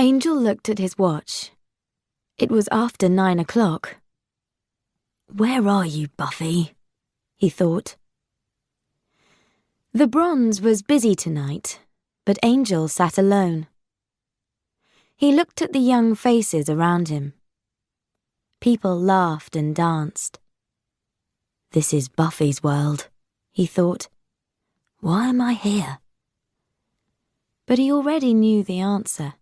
Angel looked at his watch. It was after 9 o'clock. "Where are you, Buffy?" he thought. The bronze was busy tonight, but Angel sat alone. He looked at the young faces around him. People laughed and danced. "This is Buffy's world," he thought. "Why am I here?" But he already knew the answer.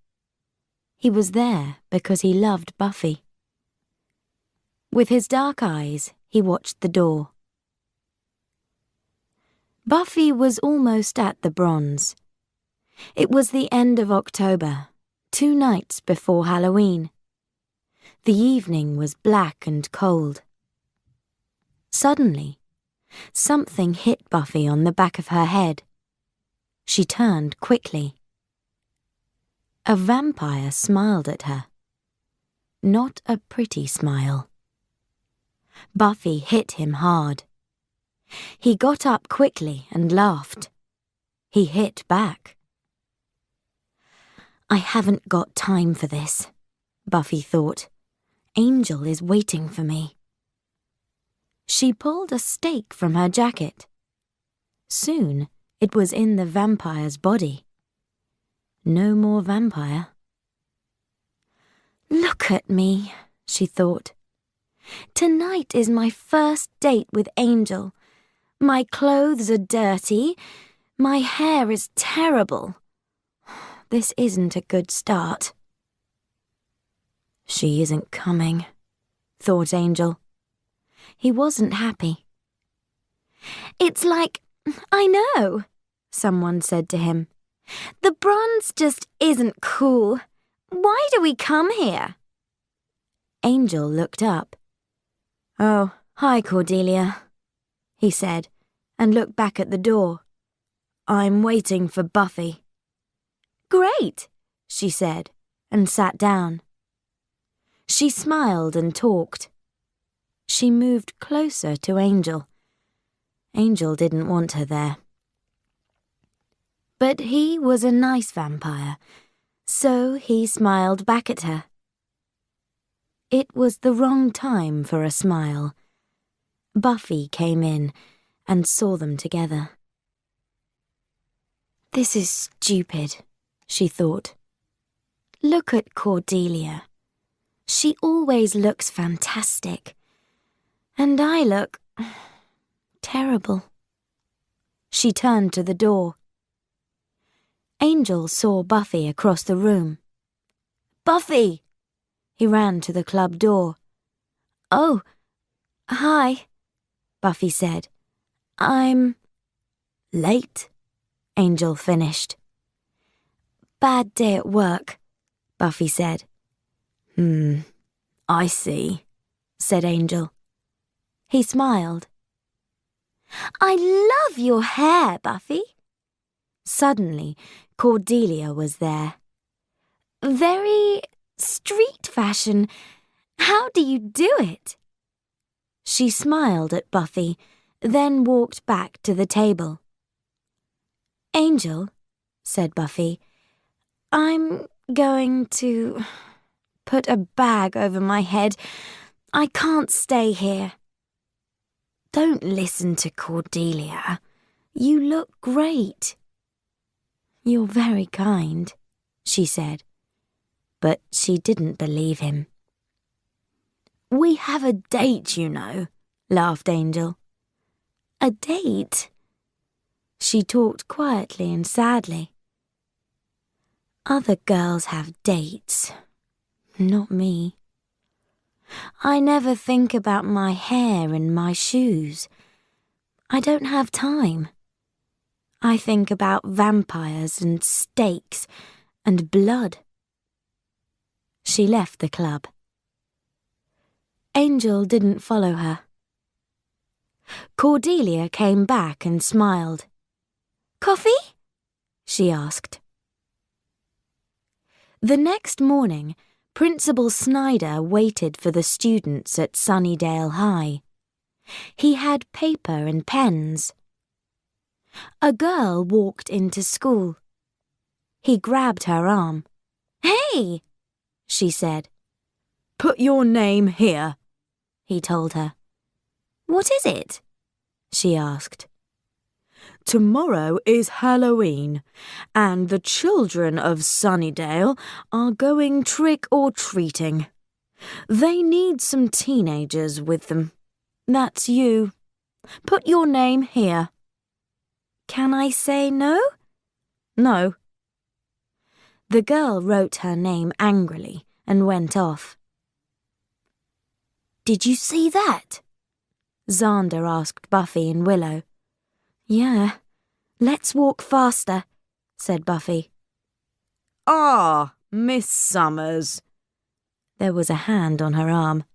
He was there because he loved Buffy. With his dark eyes, he watched the door. Buffy was almost at the bronze. It was the end of October, 2 nights before Halloween. The evening was black and cold. Suddenly, something hit Buffy on the back of her head. She turned quickly. A vampire smiled at her. Not a pretty smile. Buffy hit him hard. He got up quickly and laughed. He hit back. "I haven't got time for this," Buffy thought. "Angel is waiting for me." She pulled a stake from her jacket. Soon it was in the vampire's body. No more vampire. "Look at me," she thought. "Tonight is my first date with Angel. My clothes are dirty. My hair is terrible. This isn't a good start." "She isn't coming," thought Angel. He wasn't happy. "It's like, I know," someone said to him. "The bronze just isn't cool. Why do we come here?" Angel looked up. "Oh, hi, Cordelia," he said, and looked back at the door. "I'm waiting for Buffy." "Great," she said, and sat down. She smiled and talked. She moved closer to Angel. Angel didn't want her there. But he was a nice vampire, so he smiled back at her. It was the wrong time for a smile. Buffy came in and saw them together. "This is stupid," she thought. "Look at Cordelia. She always looks fantastic. And I look terrible." She turned to the door. Angel saw Buffy across the room. "Buffy!" He ran to the club door. "Oh, hi," Buffy said. "I'm late," Angel finished. "Bad day at work," Buffy said. I see," said Angel. He smiled. "I love your hair, Buffy." Suddenly, Cordelia was there. "Very street fashion. How do you do it?" She smiled at Buffy, then walked back to the table. "Angel," said Buffy, "I'm going to put a bag over my head. I can't stay here." "Don't listen to Cordelia. You look great." "You're very kind," she said. But she didn't believe him. "We have a date, you know," laughed Angel. "A date?" She talked quietly and sadly. "Other girls have dates. Not me. I never think about my hair and my shoes. I don't have time. I think about vampires and stakes and blood." She left the club. Angel didn't follow her. Cordelia came back and smiled. "Coffee?" she asked. The next morning, Principal Snyder waited for the students at Sunnydale High. He had paper and pens. A girl walked into school. He grabbed her arm. "Hey, me, she said. Put your name here, he told her. What is it? She asked. Tomorrow is Halloween, and the children of Sunnydale are going trick-or-treating. They need some teenagers with them. That's you. Put your name here. Can I say no? No. The girl wrote her name angrily and went off. Did you see that? Xander asked Buffy and Willow. Yeah. Let's walk faster, said Buffy. Ah, Miss Summers. There was a hand on her arm.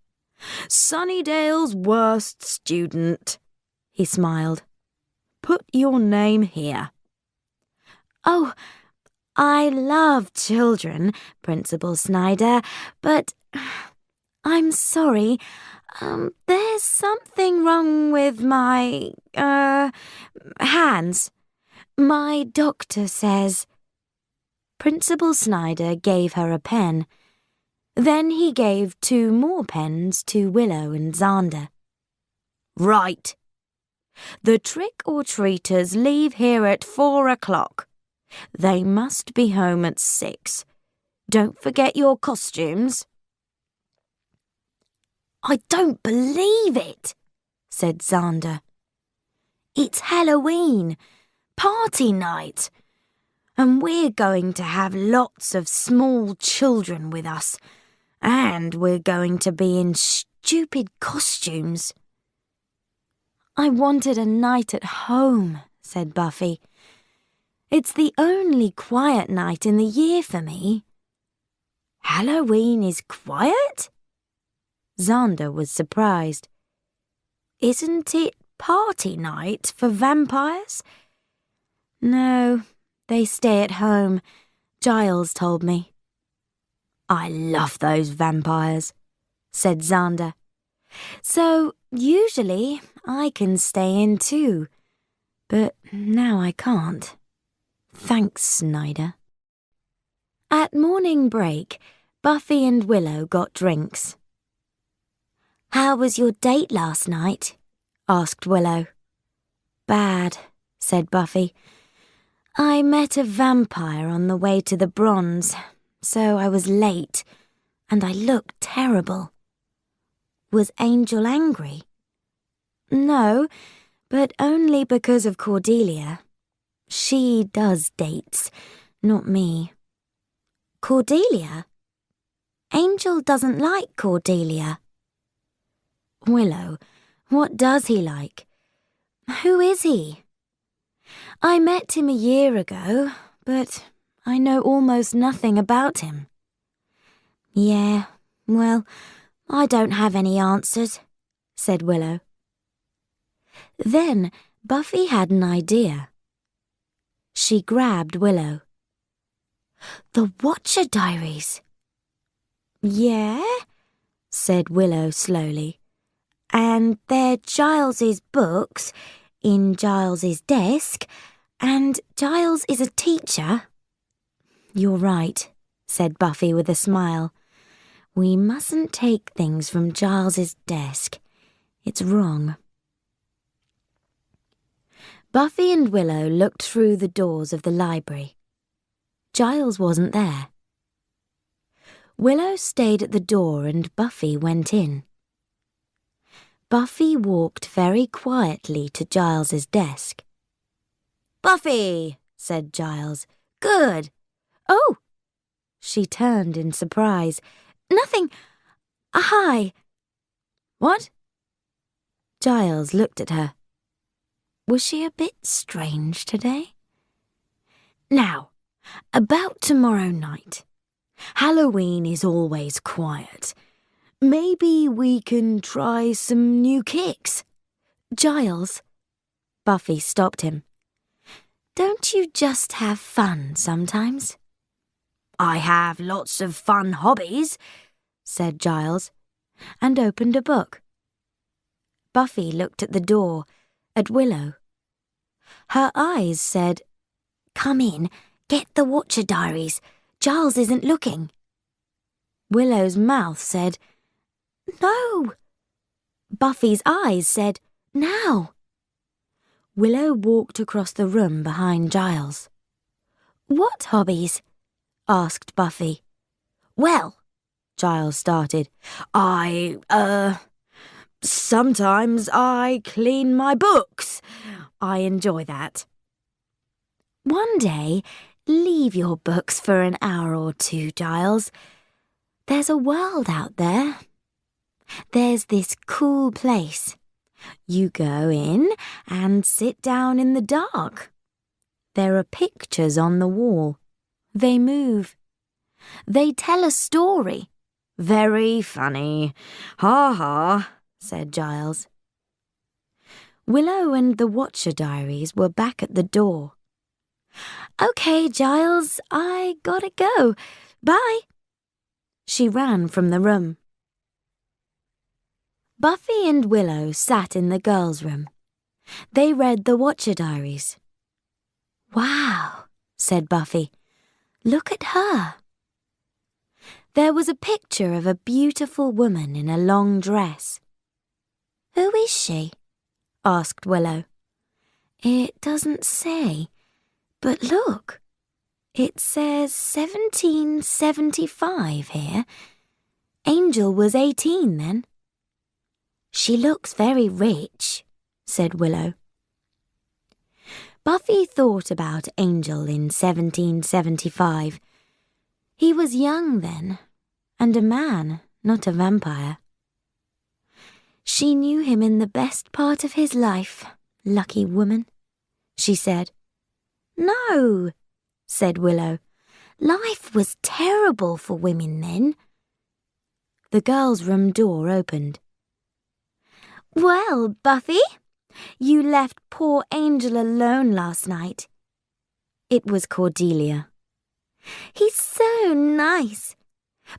Sunnydale's worst student, he smiled. Put your name here. Oh, I love children, Principal Snyder, but I'm sorry. There's something wrong with my, hands. My doctor says. Principal Snyder gave her a pen. Then he gave 2 more pens to Willow and Xander. Right. The trick-or-treaters leave here at 4 o'clock. They must be home at 6. Don't forget your costumes. I don't believe it, said Xander. It's Halloween, party night, and we're going to have lots of small children with us, and we're going to be in stupid costumes. I wanted a night at home, said Buffy. It's the only quiet night in the year for me. Halloween is quiet? Xander was surprised. Isn't it party night for vampires? No, they stay at home, Giles told me. I love those vampires, said Xander. So usually I can stay in too, but now I can't. Thanks, Snyder. At morning break, Buffy and Willow got drinks. How was your date last night? Asked Willow. Bad, said Buffy. I met a vampire on the way to the Bronze, so I was late, and I looked terrible. Was Angel angry? No, but only because of Cordelia. She does dates, not me. Cordelia? Angel doesn't like Cordelia. Willow, what does he like? Who is he? I met him a year ago, but I know almost nothing about him. Yeah, well, I don't have any answers, said Willow. Then Buffy had an idea. She grabbed Willow. The Watcher Diaries. Yeah, said Willow slowly. And they're Giles's books in Giles's desk, and Giles is a teacher. You're right, said Buffy with a smile. We mustn't take things from Giles's desk. It's wrong. Buffy and Willow looked through the doors of the library. Giles wasn't there. Willow stayed at the door and Buffy went in. Buffy walked very quietly to Giles's desk. Buffy, said Giles. Good. Oh! She turned in surprise. Nothing. Hi. What? Giles looked at her. Was she a bit strange today? Now, about tomorrow night. Halloween is always quiet. Maybe we can try some new kicks. Giles. Buffy stopped him. Don't you just have fun sometimes? I have lots of fun hobbies, said Giles, and opened a book. Buffy looked at the door, at Willow. Her eyes said, Come in, get the Watcher Diaries. Giles isn't looking. Willow's mouth said, "No." Buffy's eyes said, "Now." Willow walked across the room behind Giles. "What hobbies?" asked Buffy. "Well," Giles started, sometimes I clean my books. I enjoy that." "One day, leave your books for an hour or two, Giles. There's a world out there. There's this cool place. You go in and sit down in the dark. There are pictures on the wall. They move. They tell a story." "Very funny. Ha ha," said Giles. Willow and the Watcher Diaries were back at the door. "Okay, Giles, I gotta go. Bye." She ran from the room. Buffy and Willow sat in the girls' room. They read the Watcher Diaries. "Wow," said Buffy. "Look at her." There was a picture of a beautiful woman in a long dress. "Who is she?" asked Willow. "It doesn't say, but look, it says 1775 here. Angel was 18 then." "She looks very rich," said Willow. Buffy thought about Angel in 1775. He was young then, and a man, not a vampire. "She knew him in the best part of his life, lucky woman," she said. "No," said Willow. "Life was terrible for women then." The girls' room door opened. "Well, Buffy, you left poor Angel alone last night." It was Cordelia. "He's so nice.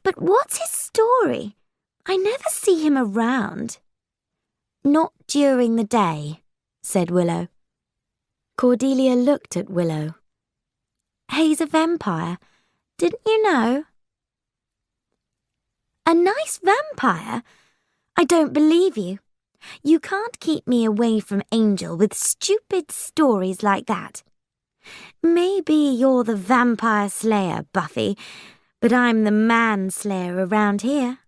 But what's his story? I never see him around." "Not during the day," said Willow. Cordelia looked at Willow. "He's a vampire. Didn't you know?" "A nice vampire? I don't believe you. You can't keep me away from Angel with stupid stories like that. Maybe you're the vampire slayer, Buffy, but I'm the man-slayer around here."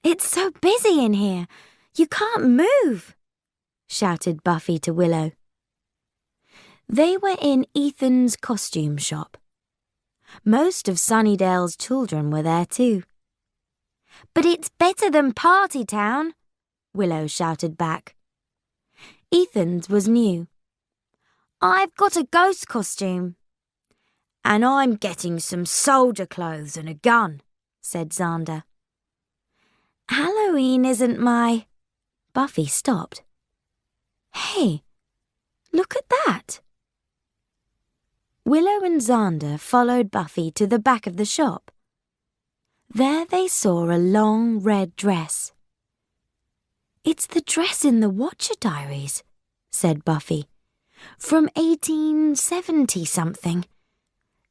"It's so busy in here. You can't move," shouted Buffy to Willow. They were in Ethan's costume shop. Most of Sunnydale's children were there too. "But it's better than Party Town," Willow shouted back. Ethan's was new. "I've got a ghost costume." "And I'm getting some soldier clothes and a gun," said Xander. "Halloween isn't my—" Buffy stopped. "Hey, look at that." Willow and Xander followed Buffy to the back of the shop. There they saw a long red dress. "It's the dress in the Watcher Diaries," said Buffy. "From 1870-something.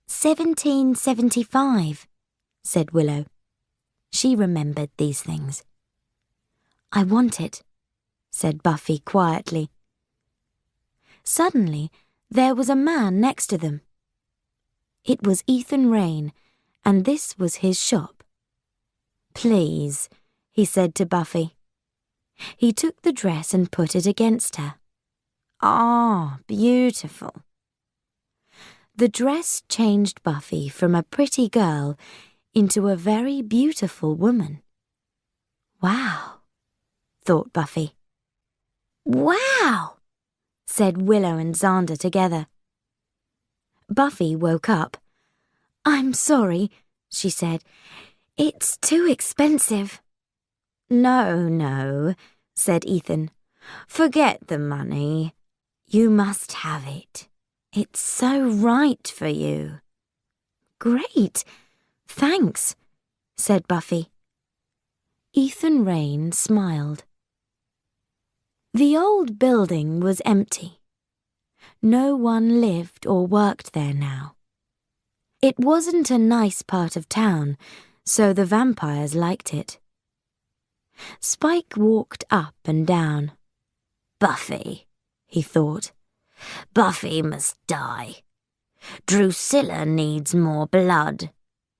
1775, said Willow. She remembered these things. "I want it," said Buffy quietly. Suddenly, there was a man next to them. It was Ethan Rayne, and this was his shop. "Please," he said to Buffy. He took the dress and put it against her. "Ah, beautiful." The dress changed Buffy from a pretty girl into a very beautiful woman. "Wow," thought Buffy. "Wow," said Willow and Xander together. Buffy woke up. "I'm sorry," she said. "It's too expensive." No, said Ethan. "Forget the money. You must have it. It's so right for you." "Great, thanks," said Buffy. Ethan Rayne smiled. The old building was empty. No one lived or worked there now. It wasn't a nice part of town, so the vampires liked it. Spike walked up and down. Buffy, he thought. Buffy must die. Drusilla needs more blood,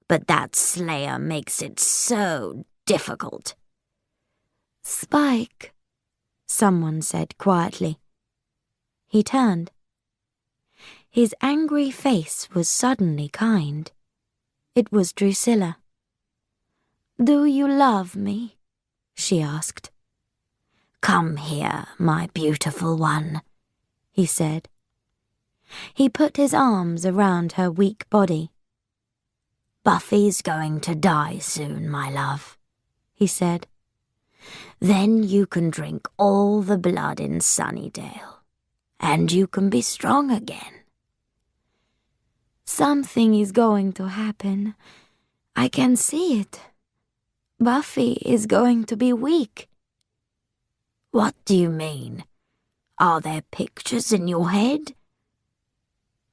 but that Slayer makes it so difficult. Spike, someone said quietly. He turned. His angry face was suddenly kind. It was Drusilla. Do you love me? She asked. Come here, my beautiful one, he said. He put his arms around her weak body. Buffy's going to die soon, my love, he said. Then you can drink all the blood in Sunnydale, and you can be strong again. Something is going to happen. I can see it. Buffy is going to be weak. What do you mean? Are there pictures in your head?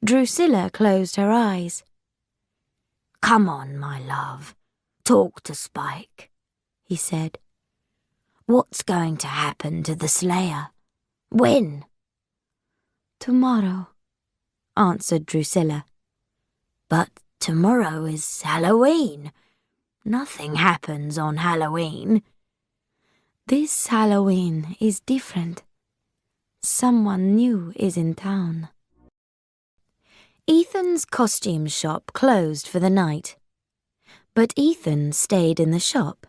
Drusilla closed her eyes. Come on, my love. Talk to Spike, he said. What's going to happen to the Slayer? When? Tomorrow, answered Drusilla. But tomorrow is Halloween. Nothing happens on Halloween. This Halloween is different. Someone new is in town. Ethan's costume shop closed for the night, but Ethan stayed in the shop.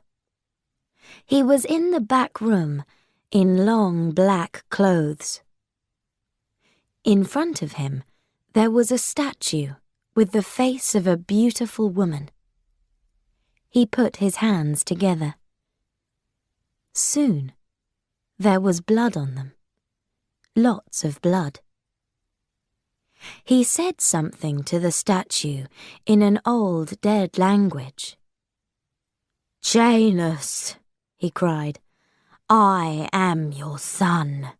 He was in the back room, in long black clothes. In front of him, there was a statue with the face of a beautiful woman. He put his hands together. Soon, there was blood on them. Lots of blood. He said something to the statue in an old dead language. Janus, he cried, I am your son.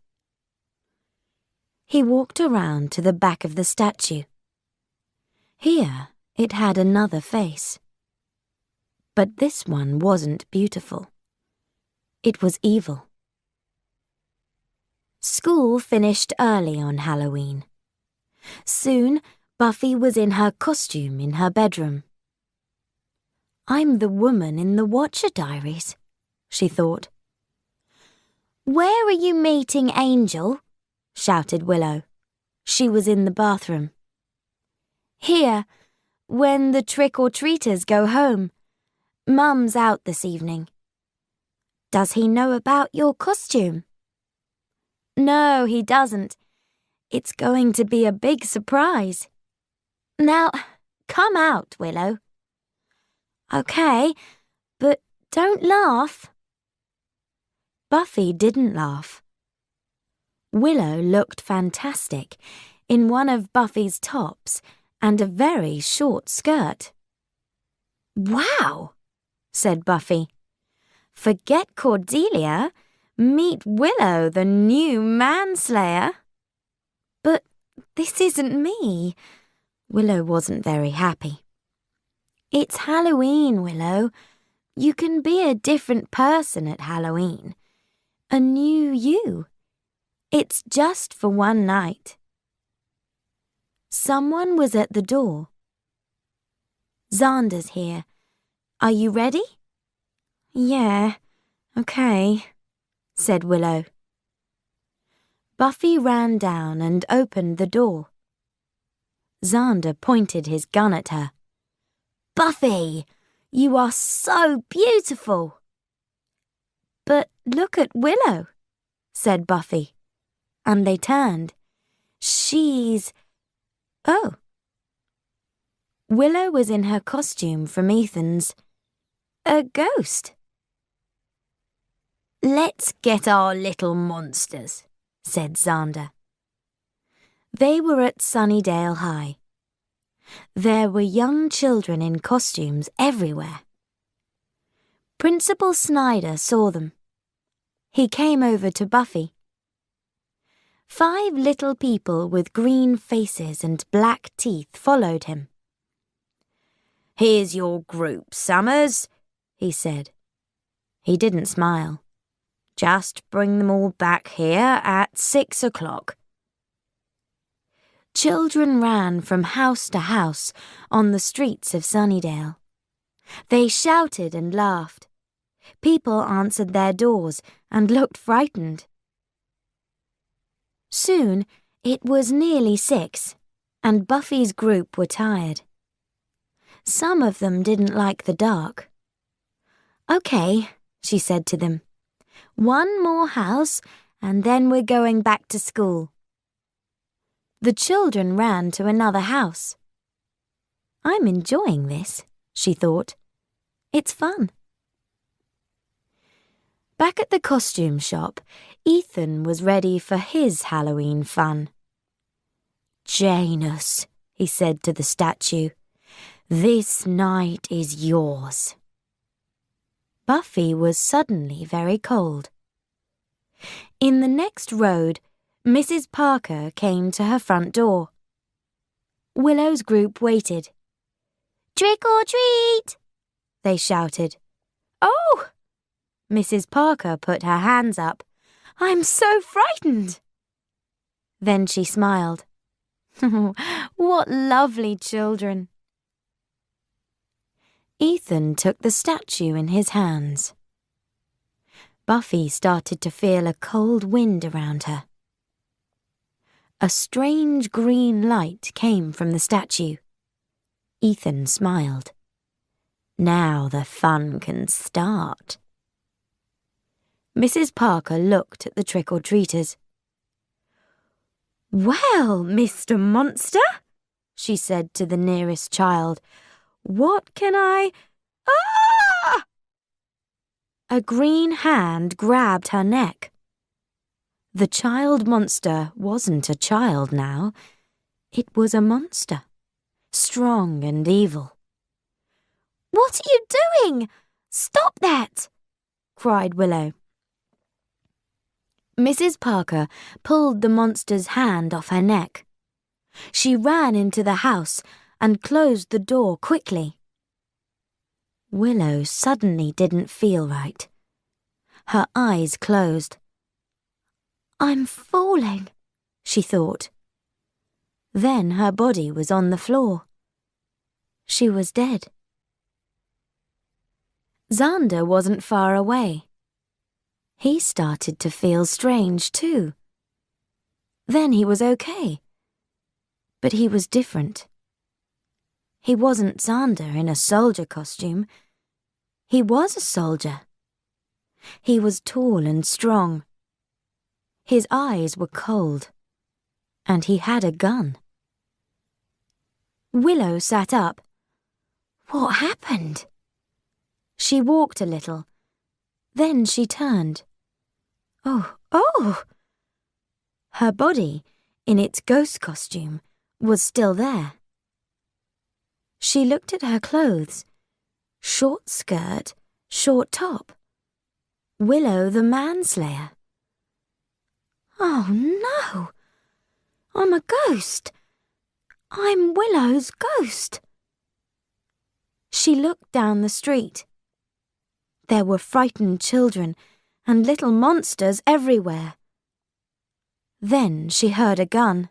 He walked around to the back of the statue. Here it had another face. But this one wasn't beautiful. It was evil. School finished early on Halloween. Soon, Buffy was in her costume in her bedroom. I'm the woman in the Watcher Diaries, she thought. Where are you meeting Angel? Shouted Willow. She was in the bathroom. Here, when the trick-or-treaters go home. Mum's out this evening. Does he know about your costume? No, he doesn't. It's going to be a big surprise. Now, come out, Willow. Okay, but don't laugh. Buffy didn't laugh. Willow looked fantastic in one of Buffy's tops and a very short skirt. Wow, said Buffy. Forget Cordelia. Meet Willow, the new manslayer. But this isn't me. Willow wasn't very happy. It's Halloween, Willow. You can be a different person at Halloween. A new you. It's just for one night. Someone was at the door. Xander's here. Are you ready? Yeah, okay, said Willow. Buffy ran down and opened the door. Xander pointed his gun at her. Buffy, you are so beautiful. But look at Willow, said Buffy, and they turned. She's... Oh. Willow was in her costume from Ethan's. A ghost. Let's get our little monsters, said Xander. They were at Sunnydale High. There were young children in costumes everywhere. Principal Snyder saw them. He came over to Buffy. 5 little people with green faces and black teeth followed him. Here's your group, Summers, he said. He didn't smile. Just bring them all back here at 6 o'clock. Children ran from house to house on the streets of Sunnydale. They shouted and laughed. People answered their doors and looked frightened. Soon it was nearly 6, and Buffy's group were tired. Some of them didn't like the dark. "Okay," she said to them. "One more house, and then we're going back to school." The children ran to another house. "I'm enjoying this," she thought. "It's fun." Back at the costume shop, Ethan was ready for his Halloween fun. "Janus," he said to the statue, "this night is yours." Buffy was suddenly very cold. In the next road, Mrs. Parker came to her front door. Willow's group waited. "Trick or treat!" they shouted. "Oh!" Mrs. Parker put her hands up. "I'm so frightened." Then she smiled. What lovely children. Ethan took the statue in his hands. Buffy started to feel a cold wind around her. A strange green light came from the statue. Ethan smiled. Now the fun can start. Mrs. Parker looked at the trick-or-treaters. "Well, Mr. Monster," she said to the nearest child, "what can I—" "Ah!" A green hand grabbed her neck. The child monster wasn't a child now. It was a monster, strong and evil. "What are you doing? Stop that!" cried Willow. Mrs. Parker pulled the monster's hand off her neck. She ran into the house and closed the door quickly. Willow suddenly didn't feel right. Her eyes closed. "I'm falling," she thought. Then her body was on the floor. She was dead. Xander wasn't far away. He started to feel strange too. Then he was okay. But he was different. He wasn't Xander in a soldier costume. He was a soldier. He was tall and strong. His eyes were cold. And he had a gun. Willow sat up. What happened? She walked a little. Then she turned. Oh! Her body, in its ghost costume, was still there. She looked at her clothes. Short skirt, short top. Willow the manslayer. Oh no! I'm a ghost. I'm Willow's ghost. She looked down the street. There were frightened children and little monsters everywhere. Then she heard a gun.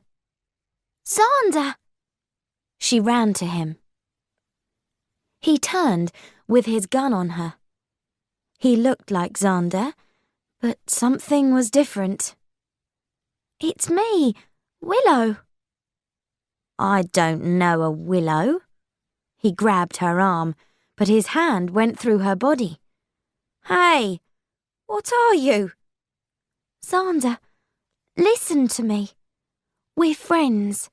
"Xander!" She ran to him. He turned with his gun on her. He looked like Xander, but something was different. "It's me, Willow." "I don't know a Willow." He grabbed her arm, but his hand went through her body. "Hey, what are you?" "Xander, listen to me. We're friends.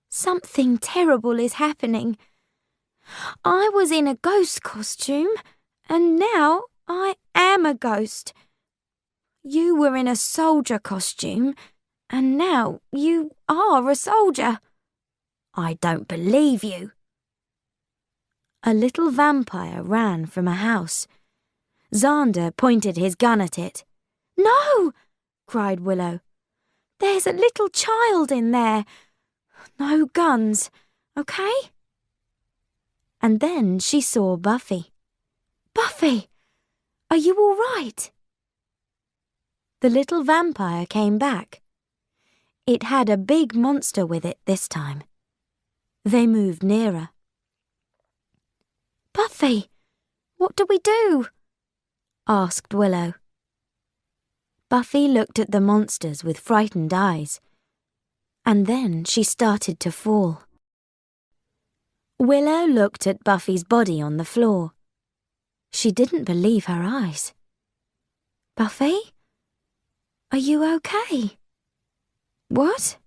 Something terrible is happening. I was in a ghost costume, and now I am a ghost. You were in a soldier costume, and now you are a soldier. I don't believe you." A little vampire ran from a house. Xander pointed his gun at it. "No!" cried Willow. "There's a little child in there. No guns, okay?" and then she saw Buffy. "Buffy, are you all right?" The little vampire came back. It had a big monster with it this time. They moved nearer. "Buffy, what do we do?" asked Willow. Buffy looked at the monsters with frightened eyes, and then she started to fall. Willow looked at Buffy's body on the floor. She didn't believe her eyes. "Buffy, are you okay?" "What?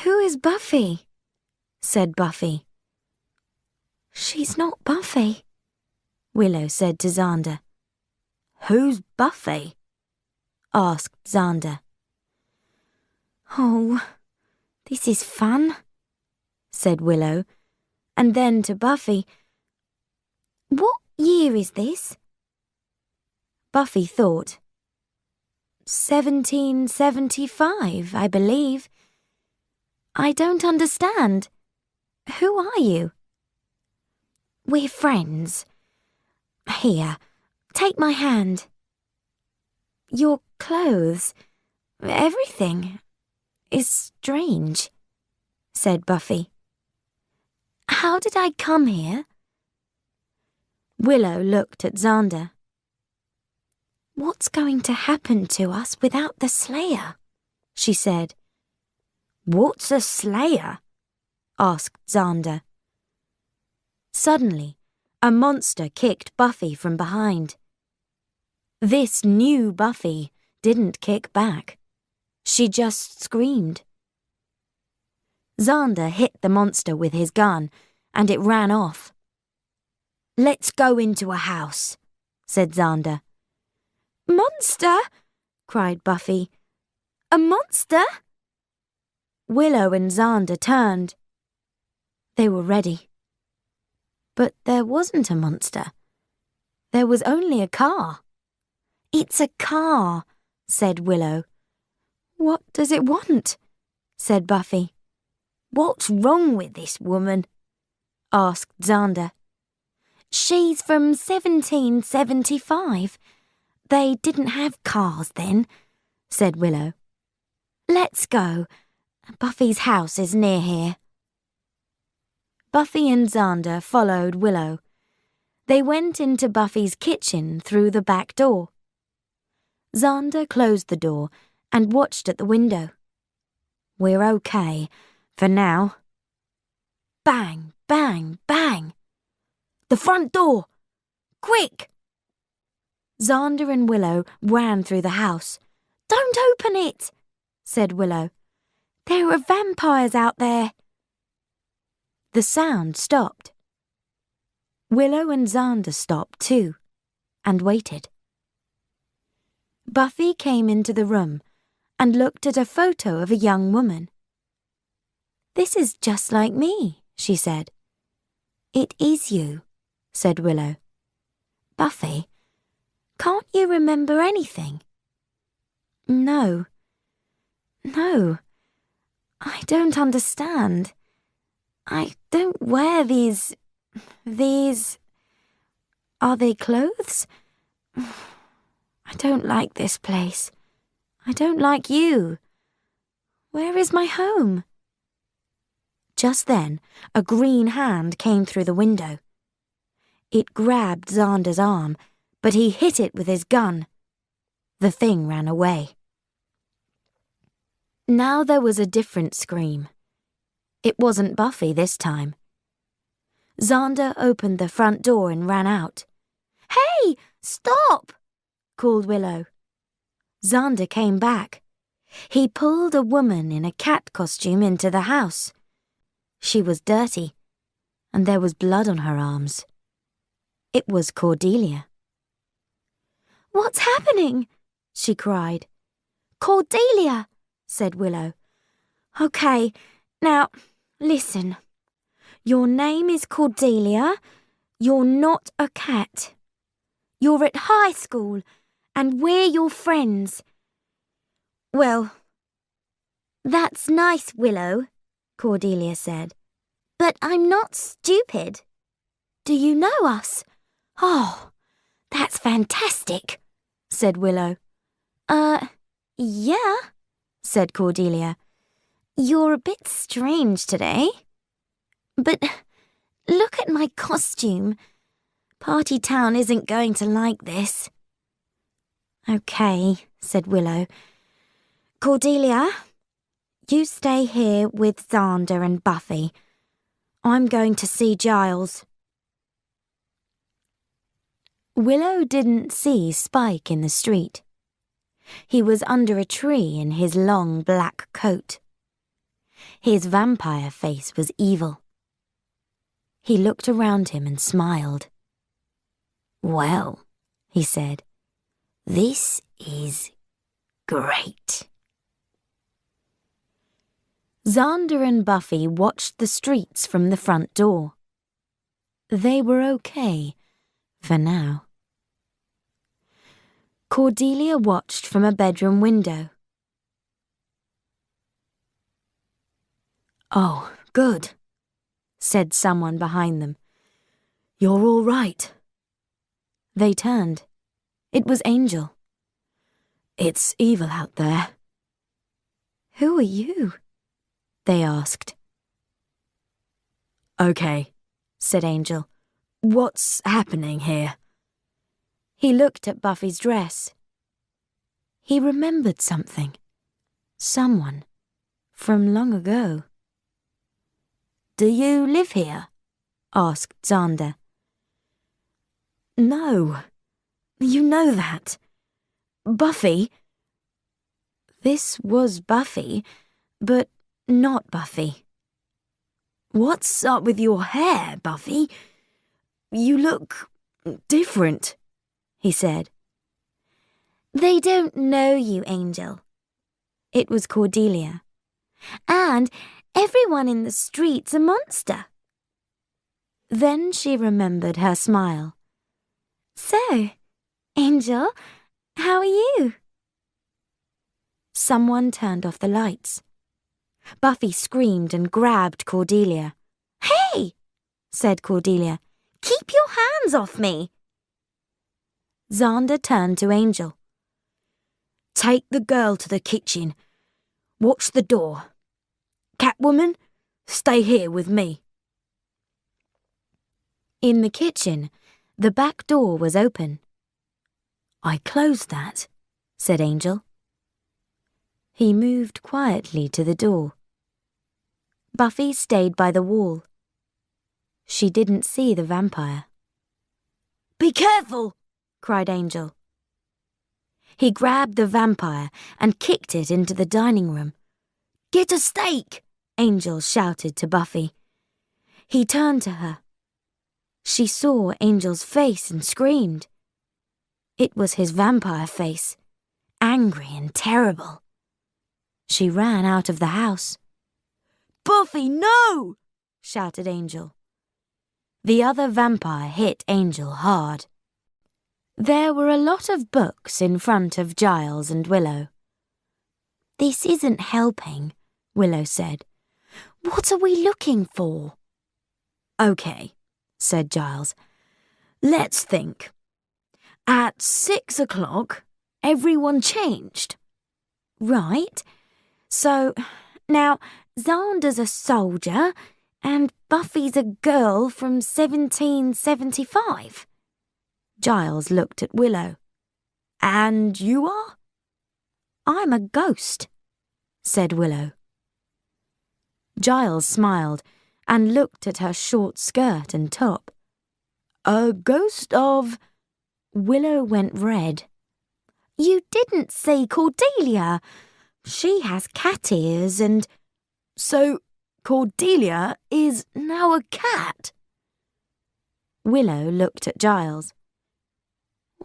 Who is Buffy?" said Buffy. "She's not Buffy," Willow said to Xander. "Who's Buffy?" asked Xander. "Oh, this is fun," said Willow, and then to Buffy, "What year is this?" Buffy thought. 1775, I believe. "I don't understand. Who are you?" "We're friends. Here, take my hand." "Your clothes, everything, is strange," said Buffy. "How did I come here?" Willow looked at Xander. "What's going to happen to us without the Slayer?" she said. "What's a Slayer?" asked Xander. Suddenly, a monster kicked Buffy from behind. This new Buffy didn't kick back. She just screamed. Xander hit the monster with his gun, and it ran off. "Let's go into a house," said Xander. "Monster!" cried Buffy. "A monster?" Willow and Xander turned. They were ready. But there wasn't a monster. There was only a car. "It's a car," said Willow. "What does it want?" said Buffy. "What's wrong with this woman?" asked Xander. "She's from 1775. They didn't have cars then," said Willow. "Let's go. Buffy's house is near here." Buffy and Xander followed Willow. They went into Buffy's kitchen through the back door. Xander closed the door and watched at the window. "We're okay, for now." Bang, bang, bang. "The front door! Quick!" Xander and Willow ran through the house. "Don't open it," said Willow. "There are vampires out there." The sound stopped. Willow and Xander stopped too, and waited. Buffy came into the room and looked at a photo of a young woman. "This is just like me," she said. "It is you," said Willow. "Buffy, can't you remember anything?" No, I don't understand. I don't wear these... Are they clothes? I don't like this place. I don't like you. Where is my home?" Just then, a green hand came through the window. It grabbed Xander's arm, but he hit it with his gun. The thing ran away. Now there was a different scream. It wasn't Buffy this time. Xander opened the front door and ran out. "Hey, stop!" called Willow. Xander came back. He pulled a woman in a cat costume into the house. She was dirty, and there was blood on her arms. It was Cordelia. "What's happening?" she cried. "Cordelia," said Willow. "Okay, now, listen. Your name is Cordelia. You're not a cat. You're at high school, and we're your friends." "Well, that's nice, Willow," Cordelia said. "But I'm not stupid." Do you know us? Oh, that's fantastic, said Willow. Yeah, said Cordelia. You're a bit strange today. But look at my costume. Party Town isn't going to like this. Okay, said Willow. Cordelia, you stay here with Xander and Buffy. I'm going to see Giles. Willow didn't see Spike in the street. He was under a tree in his long black coat. His vampire face was evil. He looked around him and smiled. Well, he said, this is great. Xander and Buffy watched the streets from the front door. They were okay, for now. Cordelia watched from a bedroom window. Oh, good, said someone behind them. You're all right. They turned. It was Angel. It's evil out there. Who are you? They asked. Okay, said Angel. What's happening here? He looked at Buffy's dress. He remembered something. Someone. From long ago. Do you live here? Asked Xander. No. You know that. Buffy. This was Buffy, but not Buffy. What's up with your hair, Buffy? You look different, he said. They don't know you, Angel. It was Cordelia. And everyone in the street's a monster. Then she remembered her smile. So, Angel, how are you? Someone turned off the lights. Buffy screamed and grabbed Cordelia. Hey, said Cordelia, keep your hands off me. Xander turned to Angel. Take the girl to the kitchen. Watch the door. Catwoman, stay here with me. In the kitchen, the back door was open. I closed that, said Angel. He moved quietly to the door. Buffy stayed by the wall. She didn't see the vampire. Be careful, cried Angel. He grabbed the vampire and kicked it into the dining room. Get a steak, Angel shouted to Buffy. He turned to her. She saw Angel's face and screamed. It was his vampire face, angry and terrible. She ran out of the house. Buffy, no! Shouted Angel. The other vampire hit Angel hard. There were a lot of books in front of Giles and Willow. This isn't helping, Willow said. What are we looking for? Okay, said Giles. Let's think. At 6 o'clock, everyone changed. Right. So, now, Xander's a soldier and Buffy's a girl from 1775. Giles looked at Willow. And you are? I'm a ghost, said Willow. Giles smiled and looked at her short skirt and top. A ghost of... Willow went red. You didn't see Cordelia. She has cat ears and... So, Cordelia is now a cat? Willow looked at Giles.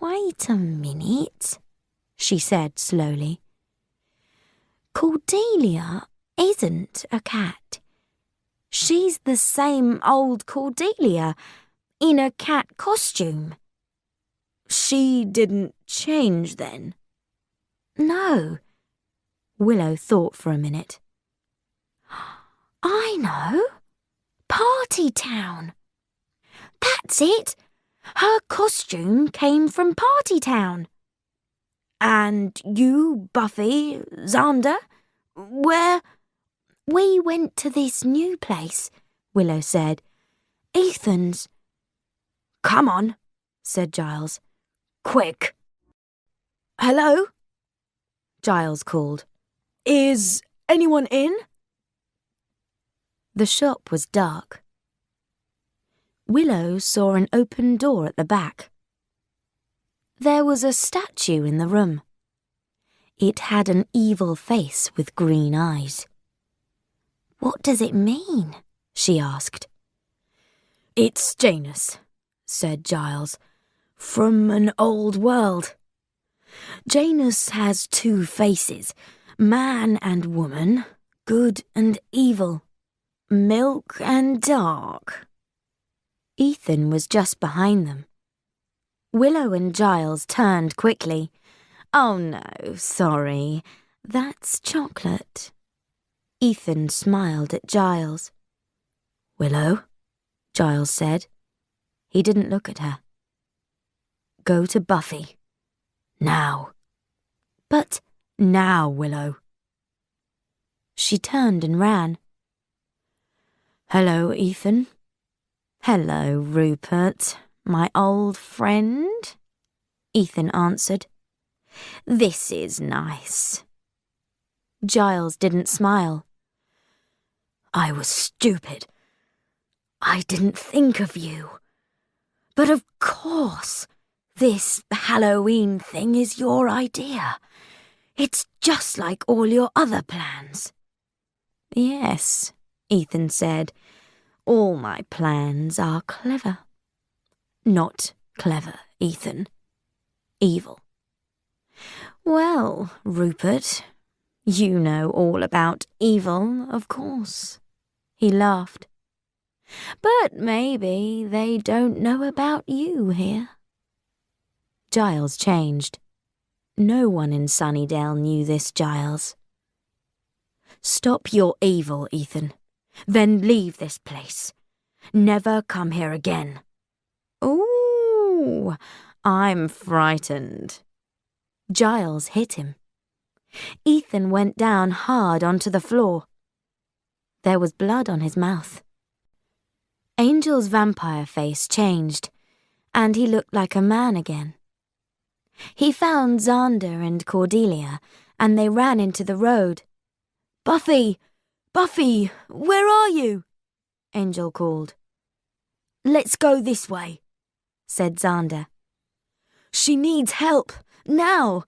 Wait a minute, she said slowly. Cordelia isn't a cat. She's the same old Cordelia, in a cat costume. She didn't change then? No. Willow thought for a minute. I know. Party Town. That That's it. Her costume came from Party Town. And you, Buffy, Xander, where? We went to this new place, Willow said. Ethan's. Come on, said Giles. Quick. Hello? Giles called. Is anyone in? The shop was dark. Willow saw an open door at the back. There was a statue in the room. It had an evil face with green eyes. What does it mean? She asked. It's Janus, said Giles, from an old world. Janus has two faces, man and woman, good and evil, milk and dark. Ethan was just behind them. Willow and Giles turned quickly. Oh no, sorry, that's chocolate. Ethan smiled at Giles. Willow, Giles said. He didn't look at her. Go to Buffy. Now. But now, Willow. She turned and ran. Hello, Ethan. Hello, Rupert, my old friend, Ethan answered. This is nice. Giles didn't smile. I was stupid. I didn't think of you. But of course, this Halloween thing is your idea. It's just like all your other plans. Yes, Ethan said. All my plans are clever. Not clever, Ethan. Evil. Well, Rupert, you know all about evil, of course. He laughed. But maybe they don't know about you here. Giles changed. No one in Sunnydale knew this Giles. Stop your evil, Ethan. Then leave this place. Never come here again. Ooh, I'm frightened. Giles hit him. Ethan went down hard onto the floor. There was blood on his mouth. Angel's vampire face changed, and he looked like a man again. He found Xander and Cordelia, and they ran into the road. Buffy! Buffy! Where are you? Angel called. Let's go this way, said Xander. She needs help, now,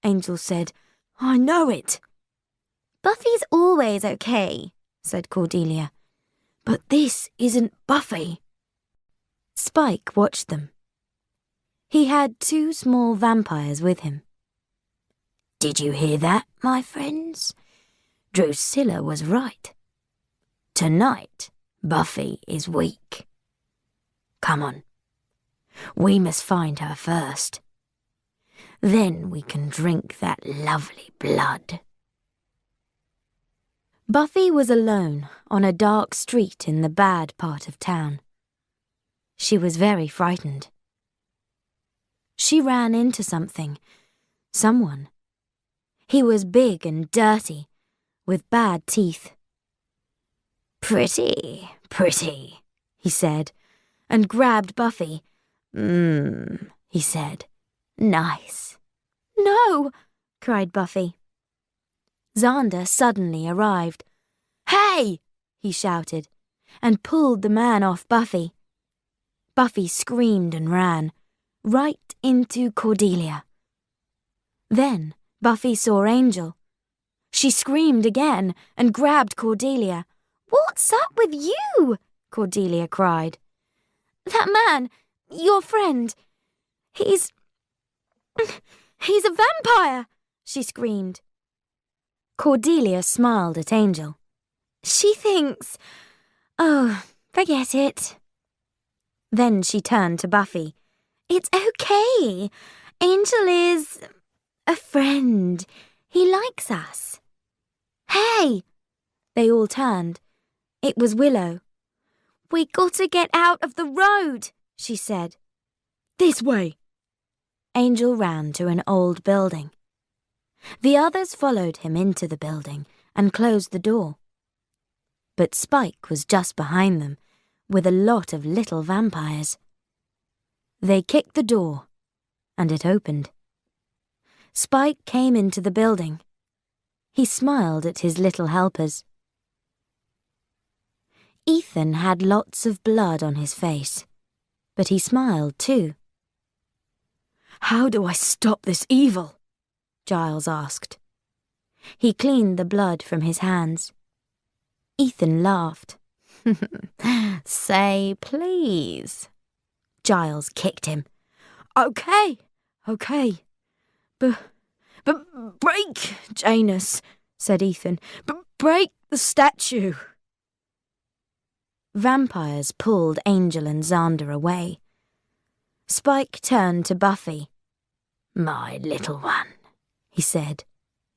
Angel said. I know it. Buffy's always okay, said Cordelia. But this isn't Buffy. Spike watched them. He had 2 small vampires with him. Did you hear that, my friends? Drusilla was right. Tonight, Buffy is weak. Come on. We must find her first. Then we can drink that lovely blood. Buffy was alone on a dark street in the bad part of town. She was very frightened. She ran into someone. He was big and dirty, with bad teeth. Pretty, pretty, he said, and grabbed Buffy. He said. Nice. No, cried Buffy. Xander suddenly arrived. Hey, he shouted, and pulled the man off Buffy. Buffy screamed and ran, right into Cordelia. Then Buffy saw Angel. She screamed again and grabbed Cordelia. What's up with you? Cordelia cried. That man, your friend, he's a vampire, she screamed. Cordelia smiled at Angel. She thinks... Oh, forget it. Then she turned to Buffy. It's okay. Angel is... a friend. He likes us. Hey! They all turned. It was Willow. We gotta get out of the road, she said. This way. Angel ran to an old building. The others followed him into the building and closed the door. But Spike was just behind them, with a lot of little vampires. They kicked the door, and it opened. Spike came into the building. He smiled at his little helpers. Ethan had lots of blood on his face, but he smiled too. How do I stop this evil? Giles asked. He cleaned the blood from his hands. Ethan laughed. Say please. Giles kicked him. Okay. But break, Janus, said Ethan. Break the statue. Vampires pulled Angel and Xander away. Spike turned to Buffy. My little one, he said,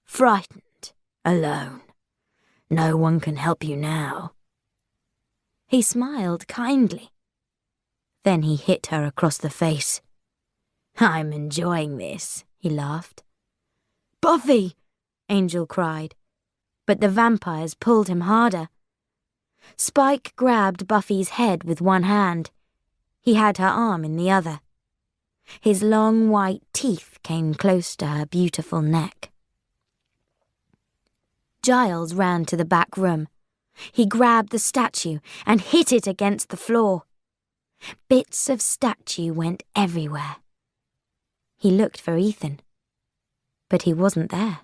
frightened, alone. No one can help you now. He smiled kindly. Then he hit her across the face. I'm enjoying this, he laughed. Buffy, Angel cried, but the vampires pulled him harder. Spike grabbed Buffy's head with one hand. He had her arm in the other. His long white teeth came close to her beautiful neck. Giles ran to the back room. He grabbed the statue and hit it against the floor. Bits of statue went everywhere. He looked for Ethan, but he wasn't there.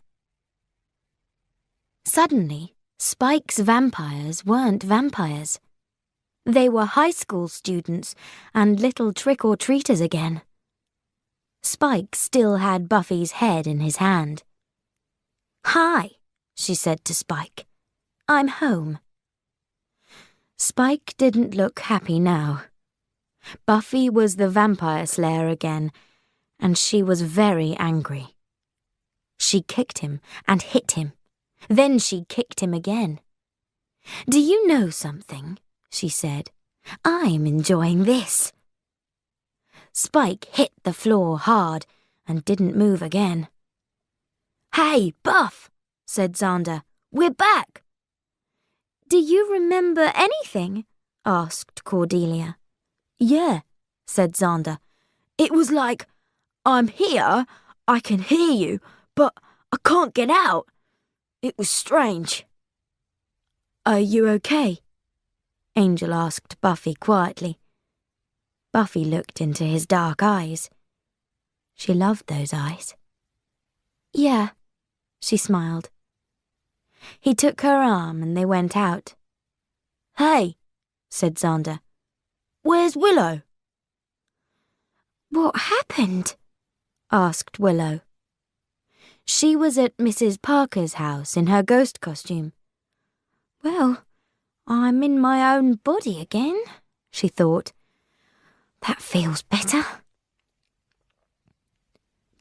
Suddenly, Spike's vampires weren't vampires. They were high school students and little trick-or-treaters again. Spike still had Buffy's head in his hand. Hi, she said to Spike. I'm home. Spike didn't look happy now. Buffy was the vampire slayer again, and she was very angry. She kicked him and hit him. Then she kicked him again. Do you know something? She said. I'm enjoying this. Spike hit the floor hard and didn't move again. Hey, Buff, said Xander. We're back. Do you remember anything? Asked Cordelia. Yeah, said Xander. It was like, I'm here, I can hear you, but I can't get out. It was strange. Are you okay? Angel asked Buffy quietly. Buffy looked into his dark eyes. She loved those eyes. Yeah, she smiled. He took her arm and they went out. Hey, said Xander. Where's Willow? What happened? Asked Willow. She was at Mrs. Parker's house in her ghost costume. Well, I'm in my own body again, she thought. That feels better.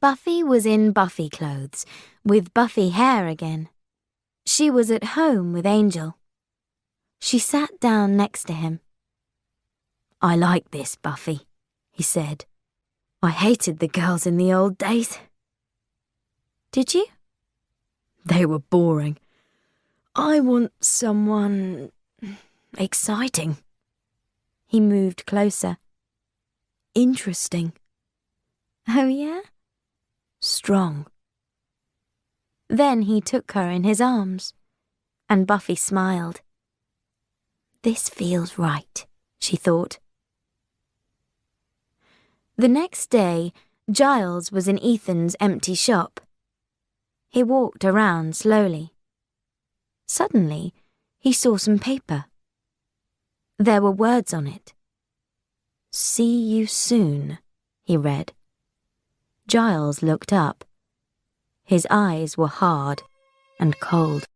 Buffy was in Buffy clothes, with Buffy hair again. She was at home with Angel. She sat down next to him. I like this, Buffy, he said. I hated the girls in the old days. Did you? They were boring. I want someone exciting. He moved closer. Interesting. Oh, yeah? Strong. Then he took her in his arms, and Buffy smiled. This feels right, she thought. The next day, Giles was in Ethan's empty shop. He walked around slowly. Suddenly, he saw some paper. There were words on it. See you soon, he read. Giles looked up. His eyes were hard and cold.